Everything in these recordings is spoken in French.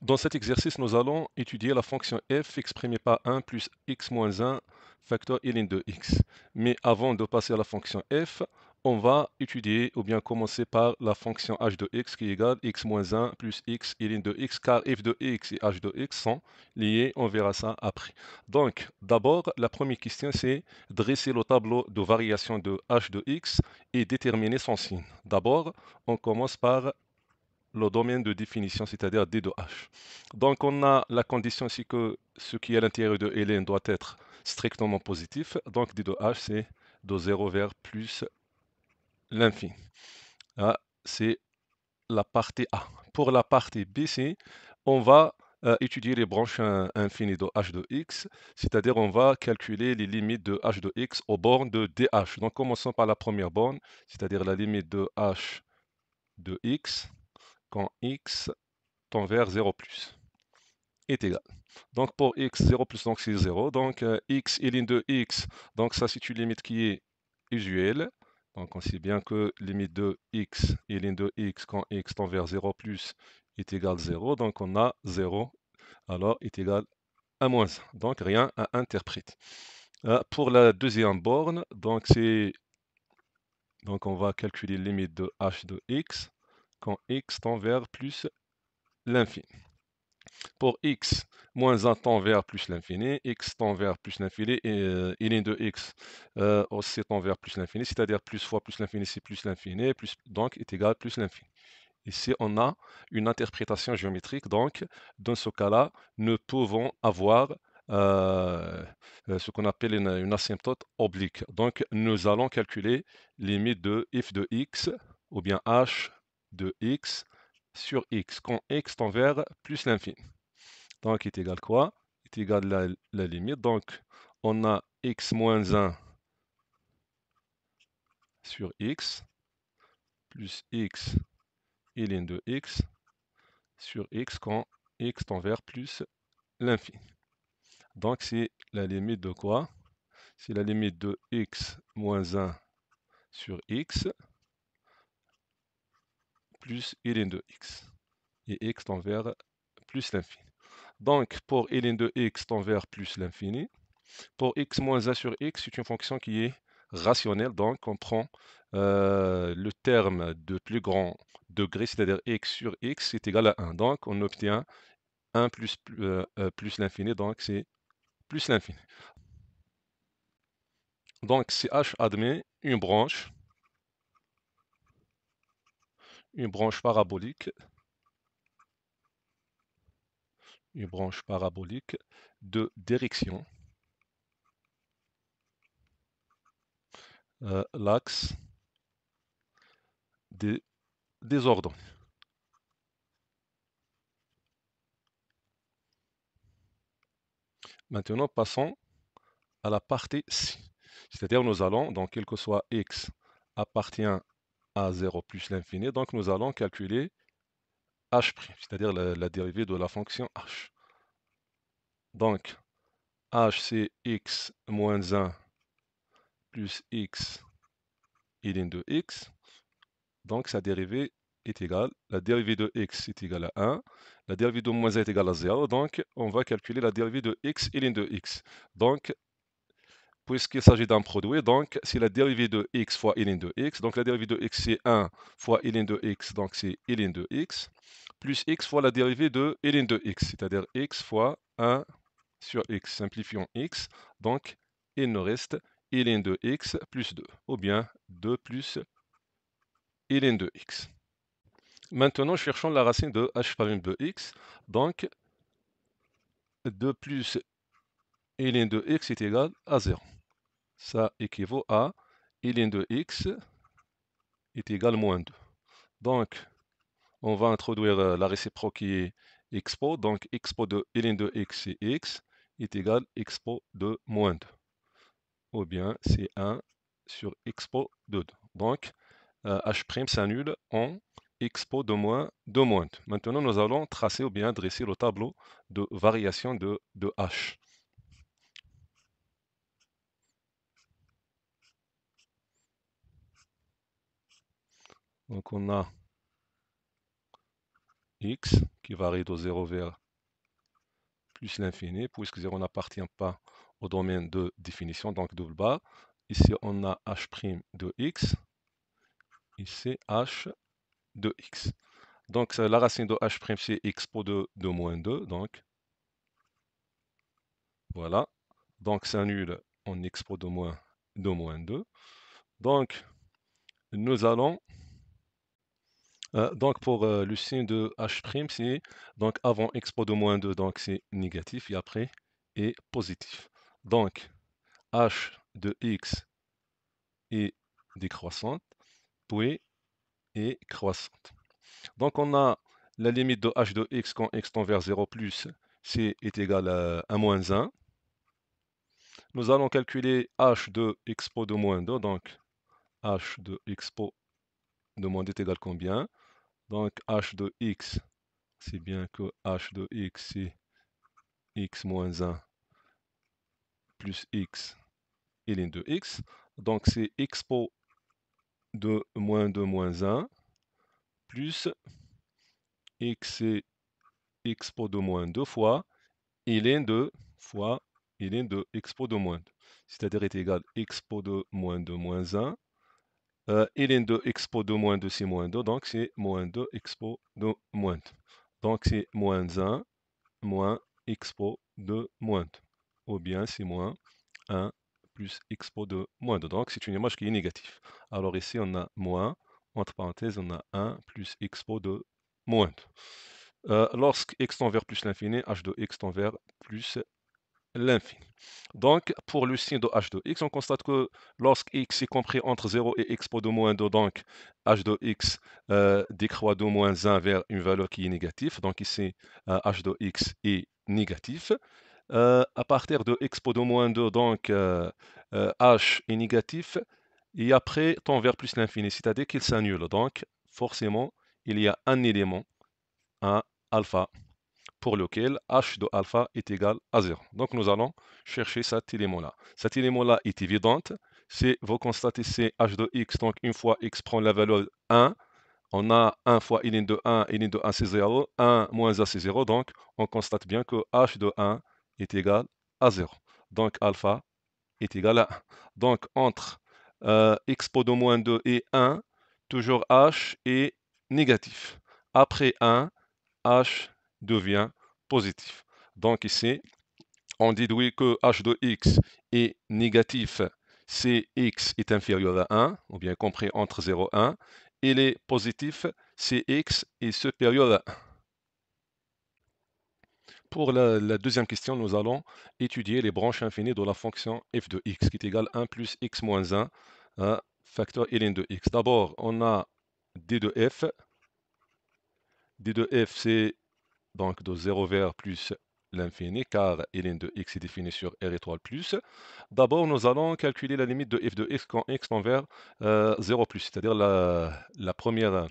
Dans cet exercice, nous allons étudier la fonction f exprimée par 1 plus x moins 1 facteur ln de x. Mais avant de passer à la fonction f, on va étudier ou bien commencer par la fonction h de x qui est égale x moins 1 plus x ln de x, car f de x et h de x sont liés, on verra ça après. Donc, d'abord, la première question, c'est dresser le tableau de variation de h de x et déterminer son signe. D'abord, on commence par le domaine de définition, c'est-à-dire D de H. Donc on a la condition ici que ce qui est à l'intérieur de ln doit être strictement positif. Donc D de H, c'est de 0 vers plus l'infini. Ah, c'est la partie A. Pour la partie B, on va étudier les branches infinies de h de x, c'est-à-dire on va calculer les limites de h de x aux bornes de dh. Donc commençons par la première borne, c'est-à-dire la limite de h de x quand x tend vers 0 plus est égal. Donc pour x, 0 plus, donc c'est 0. Donc x et ln de x, donc ça c'est une limite qui est usuelle. Donc on sait bien que limite de x et ln de x quand x tend vers 0 plus est égal à 0. Donc on a 0, alors est égal à moins 1. Donc rien à interpréter. Pour la deuxième borne, donc on va calculer limite de h de x quand x tend vers plus l'infini. Pour x, moins 1 tend vers plus l'infini, x tend vers plus l'infini, et ln de x aussi tend vers plus l'infini, c'est-à-dire plus fois plus l'infini, c'est plus l'infini, plus, donc est égal à plus l'infini. Ici, on a une interprétation géométrique, donc dans ce cas-là, nous pouvons avoir ce qu'on appelle une asymptote oblique. Donc, nous allons calculer limite de f de x, ou bien h de x sur x, quand x tend vers plus l'infini. Donc, est égal quoi? Est égal la limite. Donc, on a x moins 1 sur x, plus x ln de x sur x quand x tend vers plus l'infini. Donc, c'est la limite de quoi? C'est la limite de x moins 1 sur x plus ln de x. Et x tend vers plus l'infini. Donc, pour ln de x tend vers plus l'infini, pour x moins 1 sur x, c'est une fonction qui est rationnelle, donc on prend le terme de plus grand degré, c'est-à-dire x sur x est égal à 1. Donc on obtient 1 plus l'infini, donc c'est plus l'infini. Donc si h admet une branche parabolique, de direction, l'axe des ordres. Maintenant, passons à la partie ci. C'est-à-dire, nous allons, donc, quel que soit x appartient à 0 plus l'infini, donc nous allons calculer h', c'est-à-dire la dérivée de la fonction h. Donc, h c'est x moins 1 plus x ln de x. Donc, sa dérivée est égale, la dérivée de x est égale à 1, la dérivée de moins 1 est égale à 0, donc on va calculer la dérivée de x ln de x. Donc, puisqu'il s'agit d'un produit, donc c'est la dérivée de x fois ln de x, donc la dérivée de x c'est 1 fois ln de x, donc c'est ln de x, plus x fois la dérivée de ln de x, c'est-à-dire x fois 1 sur x, simplifions x, donc il nous reste ln de x plus 2, ou bien 2 plus ln de x. Maintenant, cherchons la racine de h' de x, donc 2 plus ln de x est égal à 0. Ça équivaut à ln de x est égal à moins 2. Donc, on va introduire la réciproque qui est expo. Donc, expo de ln de x, c'est x, est égal à expo de moins 2. Ou bien, c'est 1 sur expo de 2. Donc, h' s'annule en expo de moins 2. Maintenant, nous allons tracer ou bien dresser le tableau de variation de h. Donc, on a x qui varie de 0 vers plus l'infini, puisque 0 n'appartient pas au domaine de définition, donc double barre. Ici, on a h' de x, ici h de x. Donc, la racine de h', c'est expo de moins 2, donc voilà. Donc, c'est nul en expo de moins 2. Donc, nous allons, donc pour le signe de h', c'est donc avant expo de moins 2, donc c'est négatif, et après est positif. Donc, h de x est décroissante, puis est croissante. Donc, on a la limite de h de x quand x tend vers 0 plus, c est égal à moins 1. Nous allons calculer h de expo de moins 2, donc h de expo de moins 2 est égal combien? Donc h de x, c'est bien que h de x, c'est x moins 1 plus x et ln de x. Donc c'est expo de moins 2 moins 1 plus x c'est expo de moins 2 fois ln de expo de moins 2. C'est-à-dire est égal expo de moins 2 moins 1. Ln de expo de moins 2, c'est moins 2, donc c'est moins 2 expo de moins 2. Donc c'est moins 1 moins expo de moins 2. Ou bien c'est moins 1 plus expo de moins 2. Donc c'est une image qui est négative. Alors ici on a moins, entre parenthèses on a 1 plus expo de moins 2. Lorsque x tend vers plus l'infini, h de x tend vers plus l'infini. Donc, pour le signe de h de x, on constate que lorsque x est compris entre 0 et expo de moins 2, donc h de x décroît de moins 1 vers une valeur qui est négative. Donc ici, h de x est négatif. À partir de expo de moins 2, donc h est négatif, et après tend vers plus l'infini, c'est-à-dire qu'il s'annule. Donc, forcément, il y a un élément, un alpha, pour lequel h de alpha est égal à 0. Donc nous allons chercher cet élément-là. Cet élément-là est évident. Si vous constatez c'est h de x, donc une fois x prend la valeur 1, on a 1 fois ln de 1, ln de 1 c'est 0, 1 moins 1 c'est 0, donc on constate bien que h de 1 est égal à 0. Donc alpha est égal à 1. Donc entre expo de moins 2 et 1, toujours h est négatif. Après 1, h devient positif. Donc ici, on déduit que h de x est négatif si x est inférieur à 1, ou bien compris entre 0 et 1. Il est positif si x est supérieur à 1. Pour la deuxième question, nous allons étudier les branches infinies de la fonction f de x, qui est égale 1 plus x moins 1, facteur ln de x. D'abord, on a d de f. d de f, c'est donc de 0 vers plus l'infini, car ln de x est défini sur r étoile plus. D'abord, nous allons calculer la limite de f de x quand x tend vers 0 plus, c'est-à-dire la première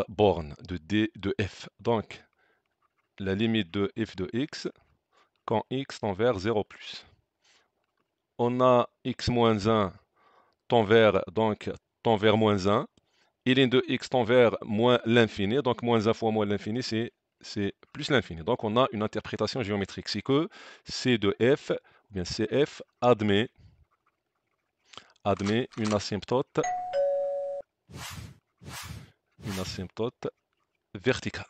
borne de d de f. Donc, la limite de f de x quand x tend vers 0 plus. On a x moins 1 tend vers moins 1. Ln de x tend vers moins l'infini, donc moins 1 fois moins l'infini, c'est plus l'infini. Donc on a une interprétation géométrique, c'est que C de f, ou bien CF, admet une asymptote verticale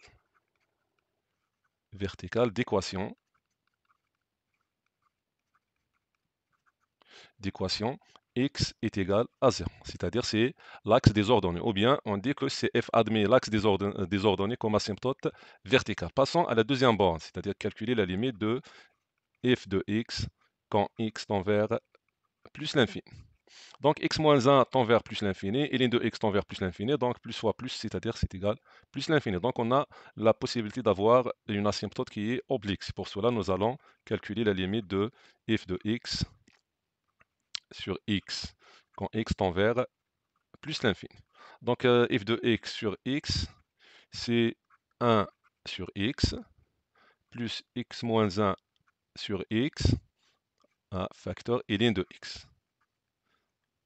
d'équation x est égal à 0, c'est-à-dire c'est l'axe des ordonnées, ou bien on dit que CF admet l'axe des ordonnées comme asymptote verticale. Passons à la deuxième borne, c'est-à-dire calculer la limite de f de x quand x tend vers plus l'infini. Donc x moins 1 tend vers plus l'infini, et ln de x tend vers plus l'infini, donc plus fois plus, c'est-à-dire c'est égal plus l'infini. Donc on a la possibilité d'avoir une asymptote qui est oblique. Pour cela, nous allons calculer la limite de f de x sur x quand x tend vers plus l'infini. Donc f de x sur x, c'est 1 sur x plus x moins 1 sur x, un facteur ln de x,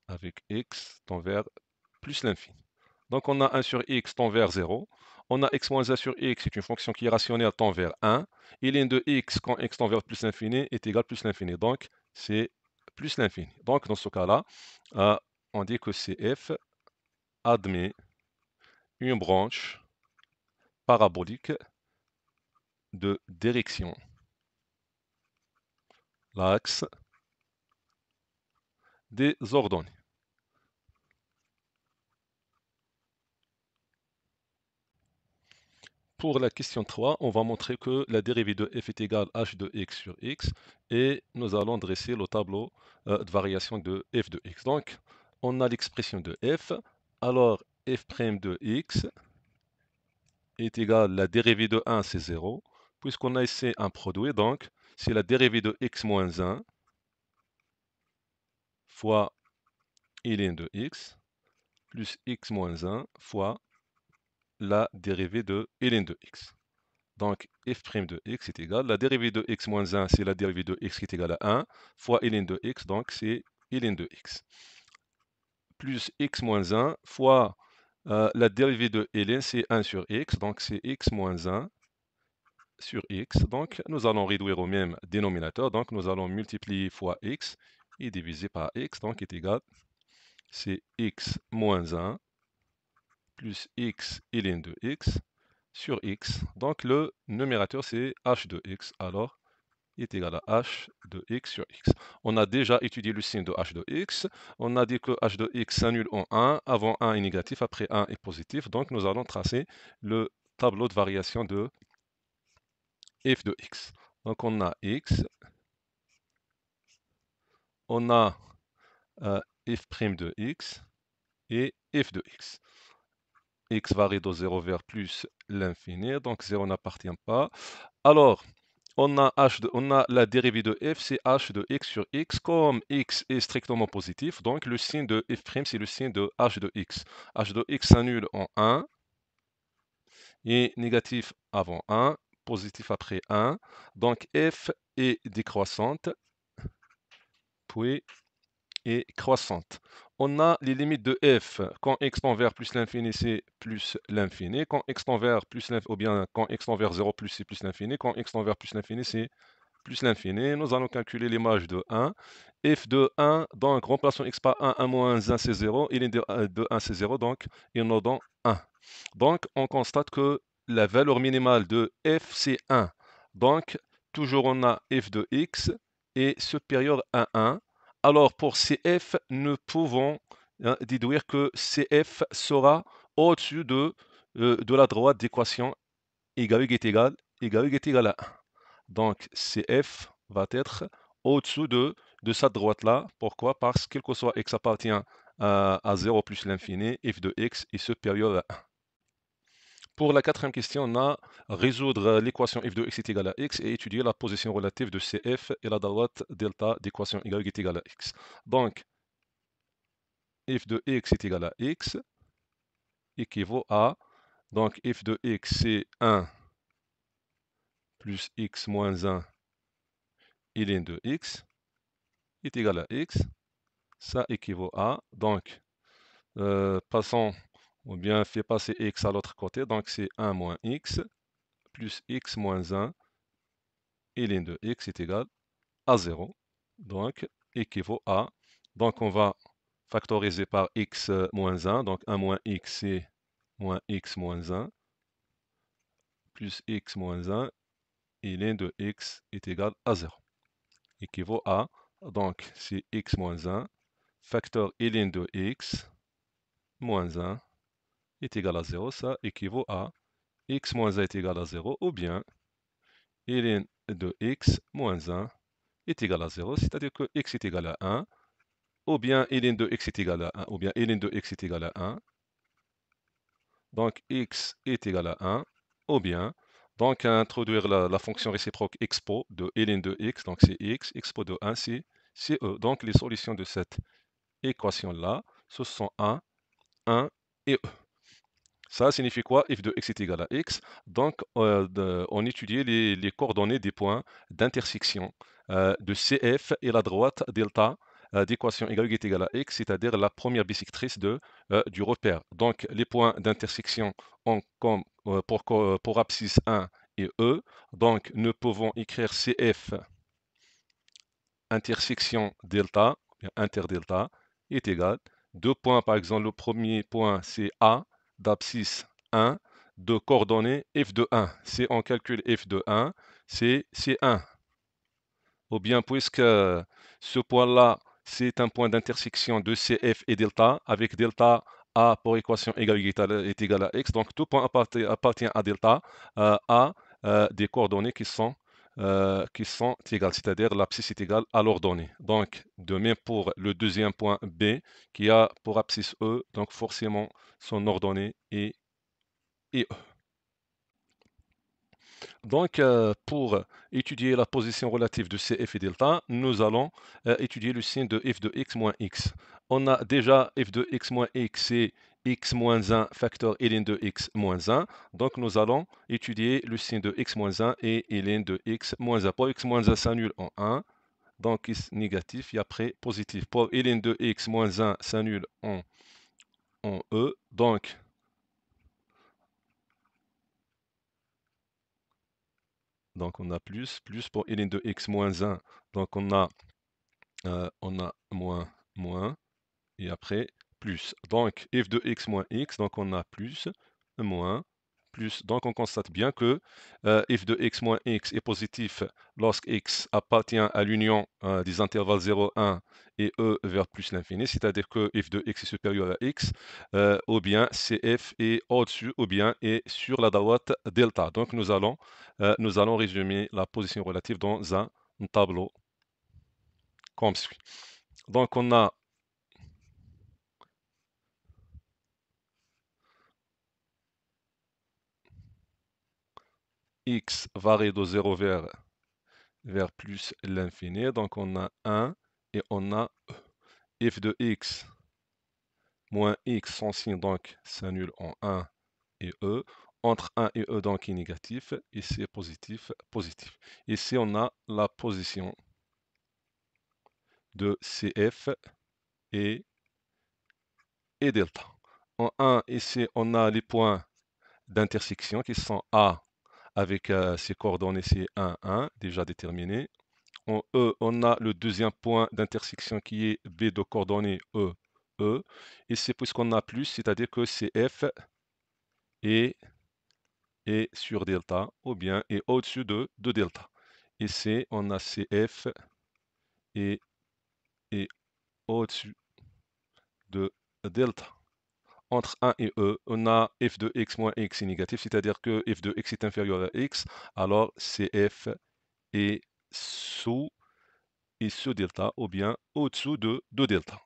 avec x tend vers plus l'infini. Donc on a 1 sur x tend vers 0. on a x moins 1 sur x, c'est une fonction qui est rationnelle tend vers 1. Et ln de x, quand x tend vers plus l'infini, est égal à plus l'infini. Donc, c'est plus l'infini. Donc, dans ce cas-là, on dit que CF admet une branche parabolique de direction. L'axe des ordonnées. Pour la question 3, on va montrer que la dérivée de f est égale à h de x sur x et nous allons dresser le tableau de variation de f de x. Donc, on a l'expression de f, alors f' de x est égal à la dérivée de 1, c'est 0, puisqu'on a ici un produit, donc c'est la dérivée de x moins 1 fois ln de x plus x moins 1 fois la dérivée de ln de x. Donc, f' de x est égal, la dérivée de x moins 1, c'est la dérivée de x qui est égale à 1, fois ln de x, donc c'est ln de x. Plus x moins 1 fois la dérivée de ln, c'est 1 sur x, donc c'est x moins 1 sur x. Donc, nous allons réduire au même dénominateur, donc nous allons multiplier fois x et diviser par x, donc est égal, c'est x moins 1 plus x ln de x sur x. Donc le numérateur c'est h de x, alors il est égal à h de x sur x. On a déjà étudié le signe de h de x. On a dit que h de x s'annule en 1. Avant 1 est négatif, après 1 est positif. Donc nous allons tracer le tableau de variation de f de x. Donc on a x, on a f' de x et f de x. X varie de 0 vers plus l'infini, donc 0 n'appartient pas. Alors, on a la dérivée de f, c'est h de x sur x. Comme x est strictement positif, donc le signe de f', c'est le signe de h de x. h de x s'annule en 1, et négatif avant 1, positif après 1. Donc f est décroissante, puis est croissante. On a les limites de f. Quand x tend vers plus l'infini, c'est plus l'infini. Quand x tend vers plus l'infini, ou bien quand x tend vers 0 plus, c'est plus l'infini. Quand x tend vers plus l'infini, c'est plus l'infini. Nous allons calculer l'image de 1. F de 1, donc remplaçons x par 1, 1 moins 1 c'est 0. Il est de 1 c'est 0, donc il nous donne 1. Donc on constate que la valeur minimale de f c'est 1. Donc toujours on a f de x est supérieur à 1. Alors pour CF, nous pouvons déduire que CF sera au-dessus de la droite d'équation égal est égal, égal est égal à 1. Donc CF va être au-dessous de cette droite-là. Pourquoi? Parce que quel que soit x appartient à 0 plus l'infini, f de x est supérieur à 1. Pour la quatrième question, on a résoudre l'équation f de x est égal à x et étudier la position relative de CF et la droite delta d'équation y est égal à x. Donc, f de x est égal à x équivaut à, donc f de x c'est 1 plus x moins 1 ln de x est égal à x. Ça équivaut à, donc, passons, ou bien fait passer x à l'autre côté, donc c'est 1 moins x plus x moins 1 ln de x est égal à 0. Donc, équivaut à, donc on va factoriser par x moins 1, donc 1 moins x c'est moins x moins 1 plus x moins 1 et ln de x est égal à 0. Équivaut à, donc c'est x moins 1, facteur ln de x moins 1 est égal à 0. Ça équivaut à x moins 1 est égal à 0, ou bien ln de x moins 1 est égal à 0, c'est-à-dire que x est égal à 1, ou bien ln de x est égal à 1, ou bien ln de x est égal à 1. Donc x est égal à 1, ou bien, donc introduire la fonction réciproque expo de ln de x, donc c'est x, expo de 1, c'est e. Donc les solutions de cette équation-là, ce sont 1, 1 et e. Ça signifie quoi? F de x est égal à x. Donc, on étudie les coordonnées des points d'intersection de CF et la droite delta d'équation y est égal à x, c'est-à-dire la première bisectrice du repère. Donc, les points d'intersection pour abscisse 1 et E, donc nous pouvons écrire CF intersection delta, interdelta, est égal. Deux points, par exemple, le premier point c'est A d'abscisse 1 de coordonnées f de 1. Si on calcule f de 1, c'est 1. Ou bien puisque ce point-là, c'est un point d'intersection de CF et delta, avec delta A pour équation est égal à x. Donc tout point appartient à delta A des coordonnées qui sont égales, c'est-à-dire l'abscisse est égale à l'ordonnée. Donc de même pour le deuxième point B qui a pour abscisse E, donc forcément son ordonnée est E. Donc, pour étudier la position relative de CF et delta, nous allons étudier le signe de f de x moins x. On a déjà f de x moins x, c'est x moins 1 facteur ln de x moins 1. Donc, nous allons étudier le signe de x moins 1 et ln de x moins 1. Pour x moins 1 s'annule en 1, donc négatif et après positif. Pour ln de x moins 1 s'annule en E, donc on a plus pour ln de x moins 1, donc on a moins, et après plus. Donc f de x moins x, donc on a plus, moins, plus. Donc on constate bien que f de x moins x est positif lorsque x appartient à l'union des intervalles 0, 1 et e vers plus l'infini, c'est-à-dire que f de x est supérieur à x, ou bien cf est au-dessus, ou bien est sur la droite delta. Donc nous allons résumer la position relative dans un tableau comme suit. Donc on a x varie de 0 vers plus l'infini. Donc on a 1 et on a f de x moins x, son signe donc s'annule en 1 et e. Entre 1 et e donc est négatif. Ici est positif, positif. Ici on a la position de CF et delta. En 1, ici on a les points d'intersection qui sont A avec ses coordonnées c'est 1, 1 déjà déterminées. En E, on a le deuxième point d'intersection qui est B de coordonnées E, E. Et c'est puisqu'on a plus, c'est-à-dire que CF est, sur delta, ou bien est au-dessus de delta. Ici, on a CF et est au-dessus de delta. Entre 1 et E, on a f de x moins x est négatif, c'est-à-dire que f de x est inférieur à x, alors CF est sous delta, ou bien au-dessous de delta.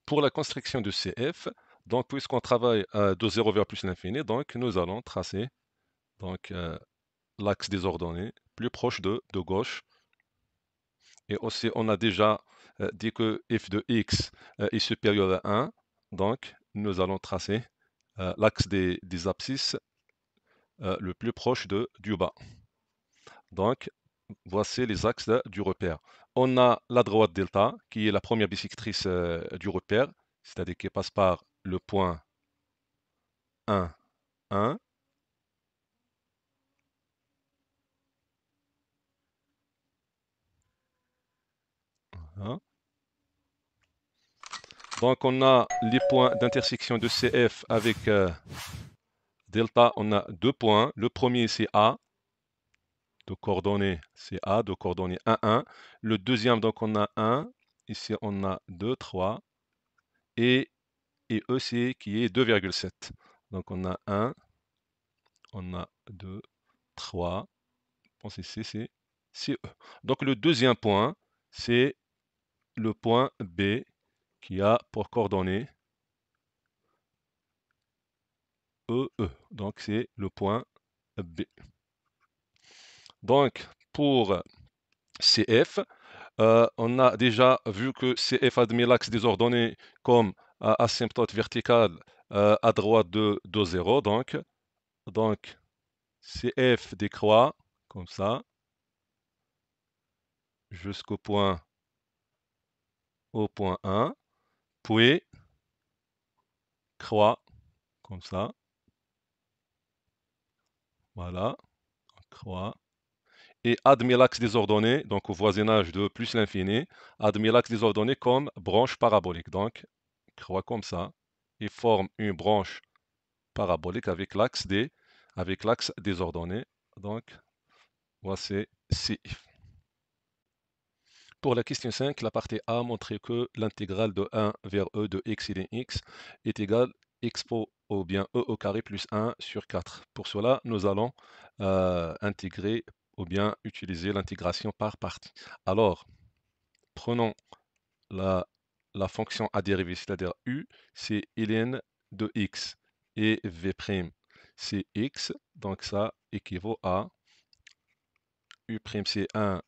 Pour la construction de CF, donc puisqu'on travaille de 0 vers plus l'infini, donc nous allons tracer donc l'axe des ordonnées plus proche de gauche. Et aussi, on a déjà dit que f de x est supérieur à 1, donc nous allons tracer l'axe des abscisses le plus proche du bas. Donc, voici les axes du repère. On a la droite delta, qui est la première bisectrice du repère, c'est-à-dire qui passe par le point 1, 1. Hein. Donc on a les points d'intersection de CF avec delta, on a deux points. Le premier c'est A, de coordonnées, c'est A, de coordonnées 1, 1. Le deuxième, donc on a 1, ici on a 2, 3, et E c'est qui est 2,7. Donc on a 1, on a 2, 3, pense ici c'est E. Donc le deuxième point, c'est le point B qui a pour coordonnées E, E. Donc c'est le point B. Donc pour CF, on a déjà vu que CF admet l'axe des ordonnées comme asymptote verticale à droite de 0. Donc CF décroît comme ça jusqu'au point au point 1, puis croix, comme ça, voilà, croix, et admet l'axe des ordonnées, donc au voisinage de plus l'infini, admet l'axe des ordonnées comme branche parabolique, donc croix comme ça, et forme une branche parabolique avec l'axe des ordonnées, donc voici ci. Pour la question 5, la partie A montre que l'intégrale de 1 vers e de x ln x est égale expo ou bien e au carré plus 1 sur 4. Pour cela, nous allons intégrer ou bien utiliser l'intégration par partie. Alors, prenons la, la fonction à dériver, c'est-à-dire u, c'est ln de x et v', c'est x, donc ça équivaut à u', c'est 1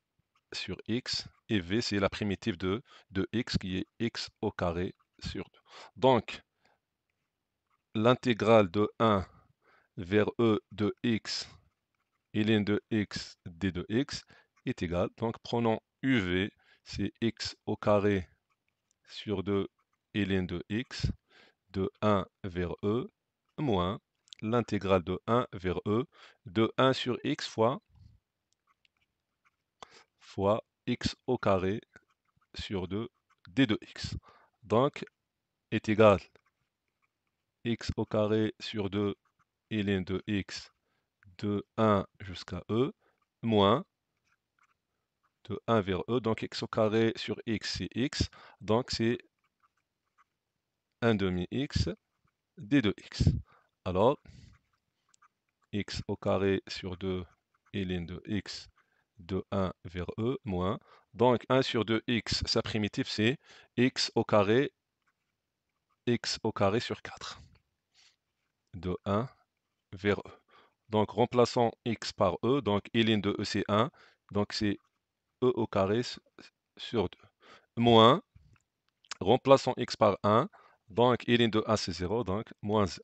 sur x, et v, c'est la primitive de x qui est x au carré sur 2. Donc, l'intégrale de 1 vers e de x ln de x d de x est égale, donc prenons uv, c'est x au carré sur 2 ln de x, de 1 vers e, moins l'intégrale de 1 vers e de 1 sur x fois x au carré sur 2 d de x. Donc, est égal x au carré sur 2 ln de x de 1 jusqu'à e, moins de 1 vers e, donc x au carré sur x, c'est x, donc c'est 1 demi x d de x. Alors, x au carré sur 2 ln de x de 1 vers e, moins, donc 1 sur 2x, sa primitive, c'est x au carré sur 4, de 1 vers e. Donc, remplaçons x par e, donc ln de e, c'est 1, donc c'est e au carré sur 2, moins, remplaçons x par 1, donc ln de a, c'est 0, donc moins 0.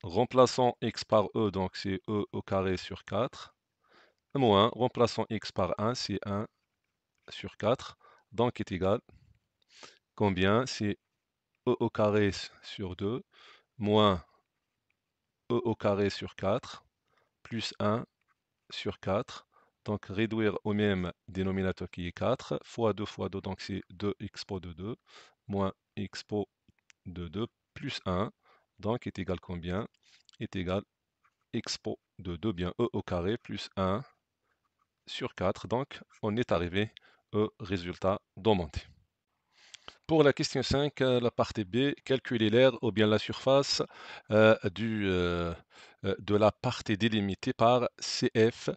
Remplaçons x par e, donc c'est e au carré sur 4, moins, remplaçons x par 1, c'est 1 sur 4, donc est égal, combien? C'est e au carré sur 2, moins e au carré sur 4, plus 1 sur 4, donc réduire au même dénominateur qui est 4, fois 2, donc c'est 2 expo de 2, moins expo de 2, plus 1, donc est égal combien? Est égal expo de 2, bien e au carré, plus 1 sur 4, donc on est arrivé au résultat demandé. Pour la question 5, la partie B, calculer l'aire ou bien la surface de la partie délimitée par CF,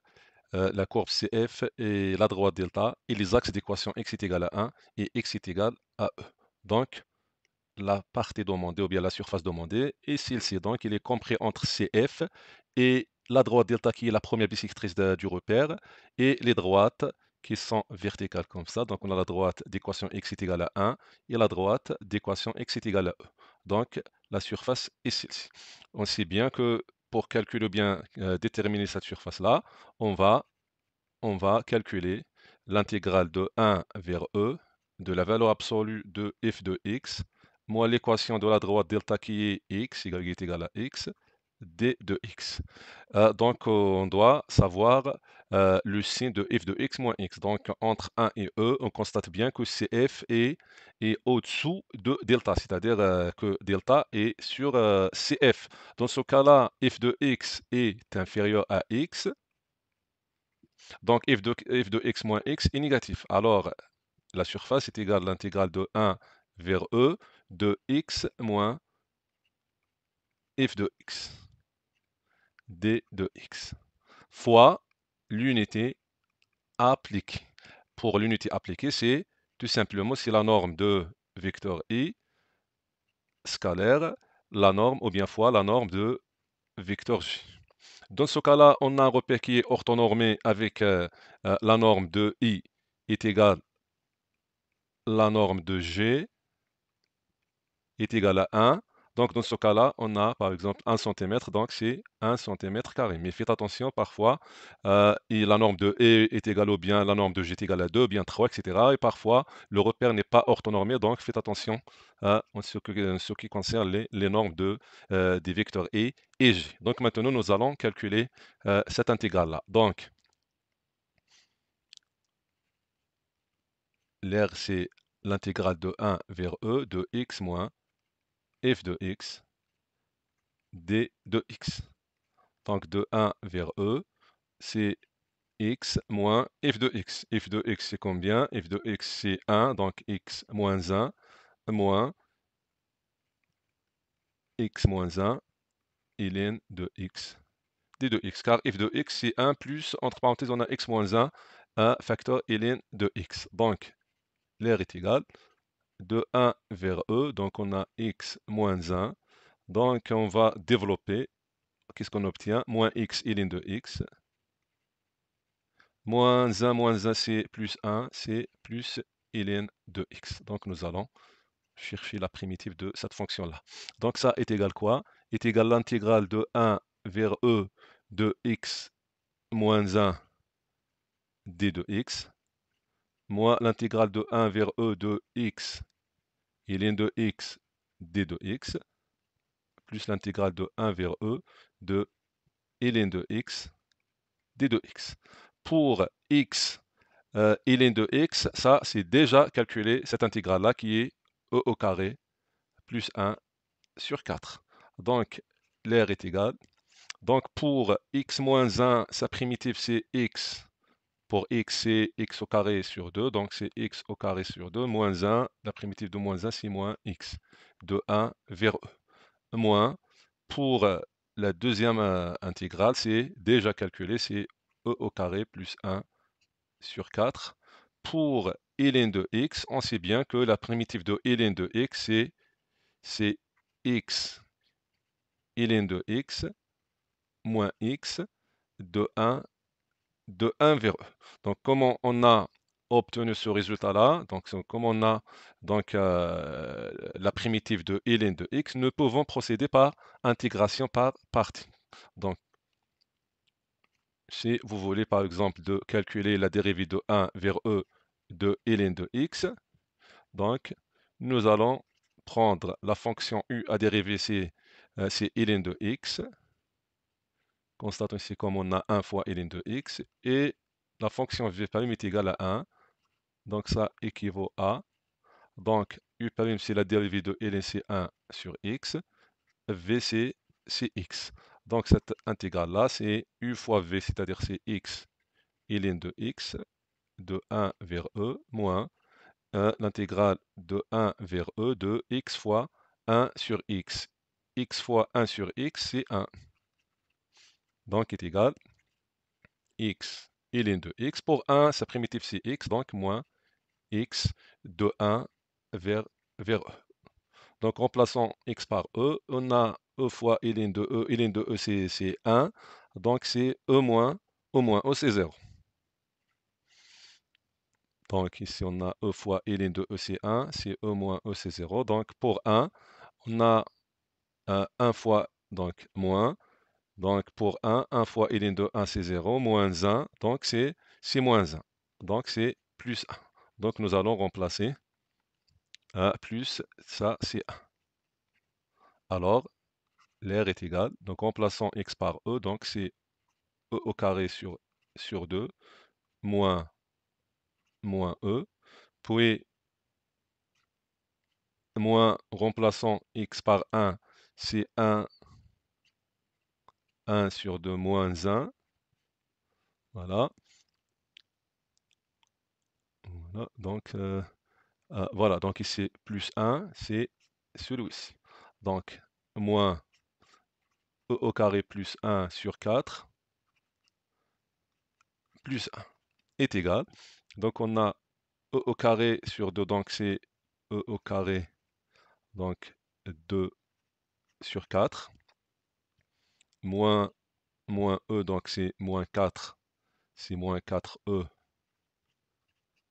la courbe CF et la droite delta, et les axes d'équation x est égal à 1 et x est égal à E. Donc, la partie demandée ou bien la surface demandée est celle-ci. Donc, il est compris entre CF et la droite delta qui est la première bisectrice du repère et les droites qui sont verticales comme ça. Donc, on a la droite d'équation x est égale à 1 et la droite d'équation x est égale à E. Donc, la surface est celle-ci. On sait bien que pour calculer ou bien déterminer cette surface-là, on va calculer l'intégrale de 1 vers e de la valeur absolue de f de x, moins l'équation de la droite delta qui est x, est égal à x, d de x. Donc, on doit savoir le signe de f de x moins x. Donc, entre 1 et e, on constate bien que cf est au-dessous de delta, c'est-à-dire que delta est sur cf. Dans ce cas-là, f de x est inférieur à x, donc f de x moins x est négatif. Alors, la surface est égale à l'intégrale de 1 vers e de x moins f de x, d de x, fois l'unité appliquée. Pour l'unité appliquée, c'est tout simplement c'est la norme de vecteur i scalaire, la norme ou bien fois la norme de vecteur j. Dans ce cas-là, on a un repère qui est orthonormé avec la norme de i est égale la norme de g est égale à 1. Donc, dans ce cas-là, on a par exemple 1 centimètre, donc c'est 1 centimètre carré. Mais faites attention, parfois, et la norme de E est égale ou bien la norme de G est égale à 2, bien 3, etc. Et parfois, le repère n'est pas orthonormé, donc faites attention en ce qui concerne les normes des vecteurs E et G. Donc, maintenant, nous allons calculer cette intégrale-là. Donc, l'air, c'est l'intégrale de 1 vers E de x moins f de x d de x. Donc de 1 vers E, c'est x moins f de x. F de x, c'est combien? F de x, c'est 1, donc x moins 1, moins x moins 1, ln de x, d de x. Car f de x, c'est 1 plus, entre parenthèses, on a x moins 1 facteur ln de x. Donc, l'air est égal de 1 vers E, donc on a x moins 1. Donc, on va développer. Qu'est-ce qu'on obtient? Moins x ln de x. Moins 1, c'est plus 1, c'est plus ln de x. Donc, nous allons chercher la primitive de cette fonction-là. Donc, ça est égal quoi? Est égal l'intégrale de 1 vers E de x moins 1 d de x, moins l'intégrale de 1 vers E de x ln de x d de x, plus l'intégrale de 1 vers E de ln de x d de x. Pour x ln de x, ça c'est déjà calculé, cette intégrale-là qui est e au carré plus 1 sur 4. Donc l'air est égal. Donc pour x moins 1, sa primitive c'est x. Pour x, c'est x au carré sur 2, donc c'est x au carré sur 2, moins 1, la primitive de moins 1, c'est moins x, de 1 vers e. Moins, pour la deuxième intégrale, c'est déjà calculé, c'est e au carré plus 1 sur 4. Pour ln de x, on sait bien que la primitive de ln de x, c'est x ln de x moins x de 1 vers e. Donc, comment on a obtenu ce résultat-là, donc comme on a donc la primitive de ln de x, nous pouvons procéder par intégration par partie. Donc, si vous voulez par exemple de calculer la dérivée de 1 vers e de ln de x, donc nous allons prendre la fonction u à dériver, c'est ln de x. Constatons ici comme on a 1 fois ln de x, et la fonction v' est égale à 1, donc ça équivaut à, donc u', c'est la dérivée de ln, c'est 1 sur x, v c'est x. Donc cette intégrale-là, c'est u fois v, c'est-à-dire c'est x ln de x, de 1 vers e, moins l'intégrale de 1 vers e de x fois 1 sur x. X fois 1 sur x, c'est 1. Donc est égal x ln de x. Pour 1, sa primitive c'est x, donc moins x de 1 vers e. Donc remplaçant x par e, on a e fois ln de e. Ln de e c'est 1, donc c'est e moins e c'est 0. Donc ici on a e fois ln de e c'est 1, c'est e moins e c'est 0. Donc pour 1, on a 1 fois donc moins. Donc pour 1 fois ln de 1 c'est 0, moins 1, donc c'est moins 1. Donc c'est plus 1. Donc nous allons remplacer plus ça c'est 1. Alors l'air est égal, donc remplaçons x par e, donc c'est e au carré sur 2, moins e, puis moins remplaçons x par 1, c'est 1 sur 2 moins 1, voilà. Voilà, donc voilà, donc ici plus 1, c'est celui-ci. Donc moins e au carré plus 1 sur 4 plus 1 est égal. Donc on a e au carré sur 2, donc c'est e au carré, donc 2 sur 4, moins e, donc c'est moins 4, c'est moins 4e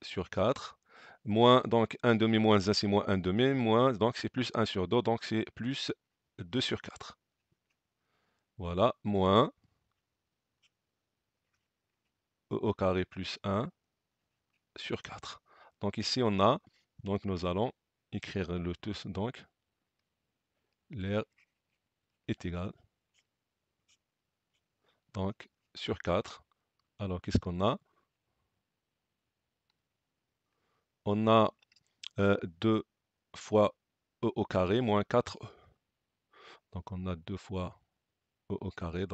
sur 4, moins donc 1 demi moins 1, c'est moins 1 demi, moins, donc c'est plus 1 sur 2, donc c'est plus 2 sur 4. Voilà, moins e au carré plus 1 sur 4. Donc ici on a, donc nous allons écrire le tout, donc l'air est égal, donc sur 4. Alors qu'est-ce qu'on a? On a 2 fois e au carré moins 4e. Donc on a 2 fois e au carré.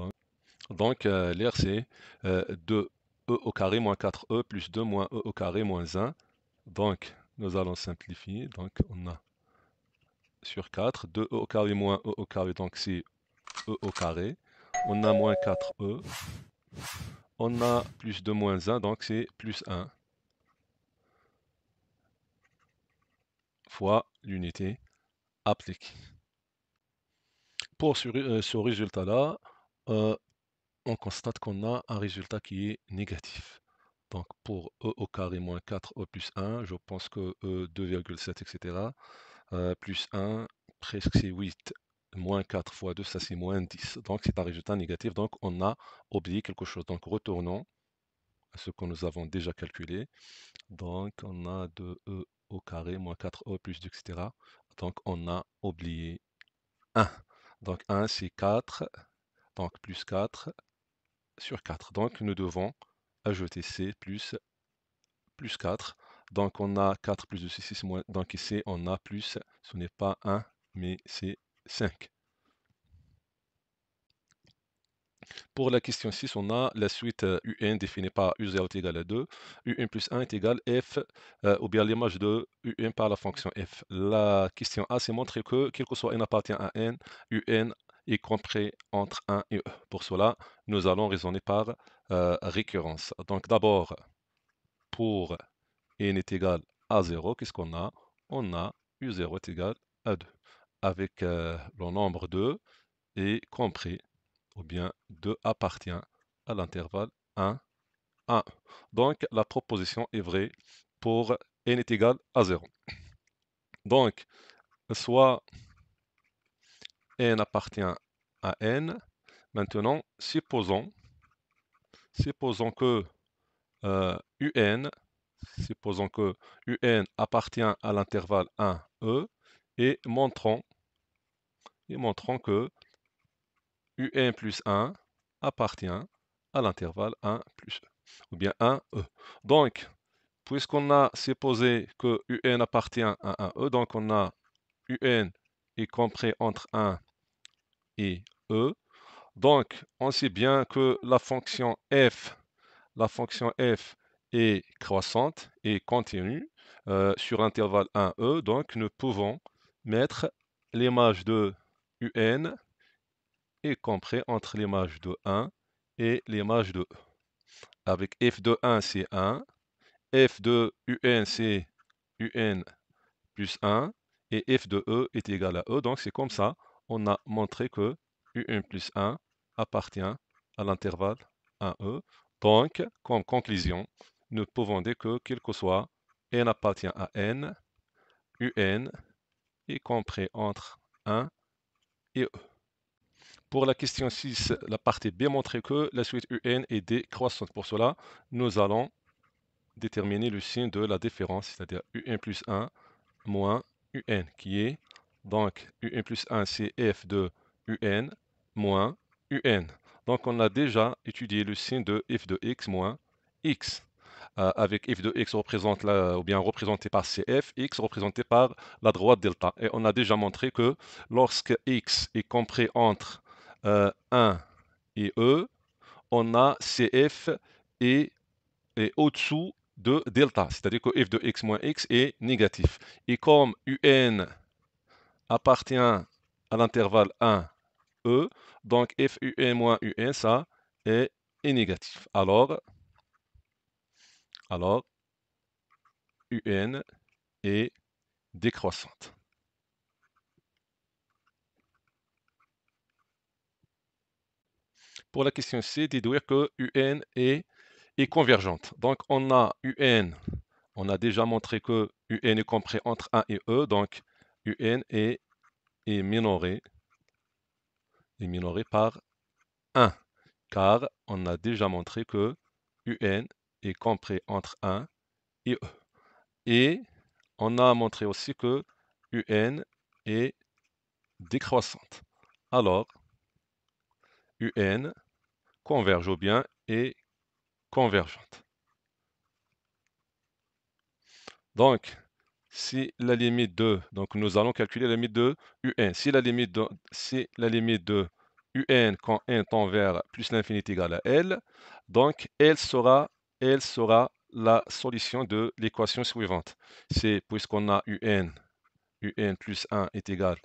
Donc l'air c'est 2e au carré moins 4e plus 2 moins e au carré moins 1. Donc nous allons simplifier. Donc on a sur 4, 2e au carré moins e au carré, donc c'est e au carré. On a moins 4e. On a plus 2 moins 1, donc c'est plus 1 fois l'unité appliquée. Pour ce résultat-là, on constate qu'on a un résultat qui est négatif. Donc pour e au carré moins 4e plus 1, je pense que e 2,7, etc. Plus 1, presque c'est 8. Moins 4 fois 2, ça c'est moins 10. Donc c'est un résultat négatif. Donc on a oublié quelque chose. Donc retournons à ce que nous avons déjà calculé. Donc on a 2e au carré moins 4e plus 2, etc. Donc on a oublié 1. Donc 1 c'est 4. Donc plus 4 sur 4. Donc nous devons ajouter C plus 4. Donc on a 4 plus 2, c'est 6 moins. Donc ici on a plus, ce n'est pas 1, mais c'est 5. Pour la question 6, on a la suite UN définie par U0 est égal à 2. UN plus 1 est égal F, ou bien l'image de UN par la fonction F. La question A, c'est montrer que, quel que soit n appartient à n, UN est compris entre 1 et E. Pour cela, nous allons raisonner par récurrence. Donc d'abord, pour n est égal à 0, qu'est-ce qu'on a? On a U0 est égal à 2, avec le nombre 2 est compris, ou bien 2 appartient à l'intervalle 1, 1. Donc la proposition est vraie pour n est égal à 0. Donc, soit n appartient à n. Maintenant, supposons que un, supposons que un appartient à l'intervalle 1, e, et montrons que un plus 1 appartient à l'intervalle 1 plus e, ou bien 1, e. Donc, puisqu'on a supposé que un appartient à 1, e, donc on a un est compris entre 1 et e. Donc, on sait bien que la fonction f est croissante et continue sur l'intervalle 1e. Donc, nous pouvons mettre l'image de un est compris entre l'image de 1 et l'image de e. Avec f de 1, c'est 1. F de un, c'est un plus 1. Et f de e est égal à e. Donc, c'est comme ça, on a montré que un plus 1 appartient à l'intervalle 1e. Donc, comme conclusion, nous pouvons dire que, quel que soit n appartient à n, un est compris entre 1 et e. Pour la question 6, la partie B montre que la suite UN est décroissante. Pour cela, nous allons déterminer le signe de la différence, c'est-à-dire UN plus 1 moins UN, qui est donc UN plus 1, c'est F de UN moins UN. Donc on a déjà étudié le signe de F de X moins X. Avec f de x représente ou bien représenté par CF, x représenté par la droite delta. Et on a déjà montré que lorsque x est compris entre 1 et E, on a CF et au-dessous de delta, c'est-à-dire que f de x moins x est négatif. Et comme UN appartient à l'intervalle 1, E, donc f UN moins UN, ça est négatif. Alors UN est décroissante. Pour la question C, déduire que UN est convergente. Donc on a UN, on a déjà montré que UN est compris entre 1 et E, donc UN est minoré est minoré par 1, car on a déjà montré que UN est compris entre 1 et E. Et on a montré aussi que UN est décroissante. Alors, UN converge ou bien est convergente. Donc, si la limite de, donc nous allons calculer la limite de UN. Si la limite de UN quand n tend vers plus l'infinité égale à L, donc elle sera la solution de l'équation suivante. C'est puisqu'on a UN plus 1 est égal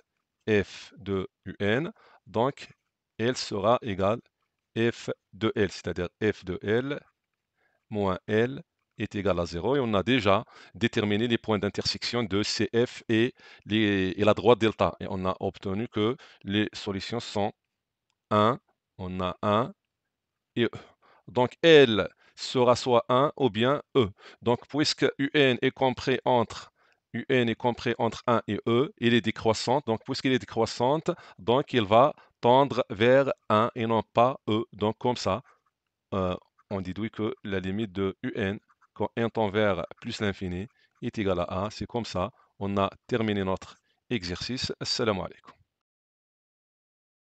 f de UN, donc elle sera égale f de L, c'est-à-dire f de L moins L est égal à 0. Et on a déjà déterminé les points d'intersection de CF et la droite delta. Et on a obtenu que les solutions sont 1, on a 1 et E. Donc L sera soit 1 ou bien E. Donc puisque UN est compris entre 1 et E, il est décroissante. Donc puisqu'il est décroissante, donc il va tendre vers 1 et non pas E. Donc comme ça, euh, on déduit que la limite de UN quand n tend vers plus l'infini est égale à 1. C'est comme ça, on a terminé notre exercice. Assalamu alaikum.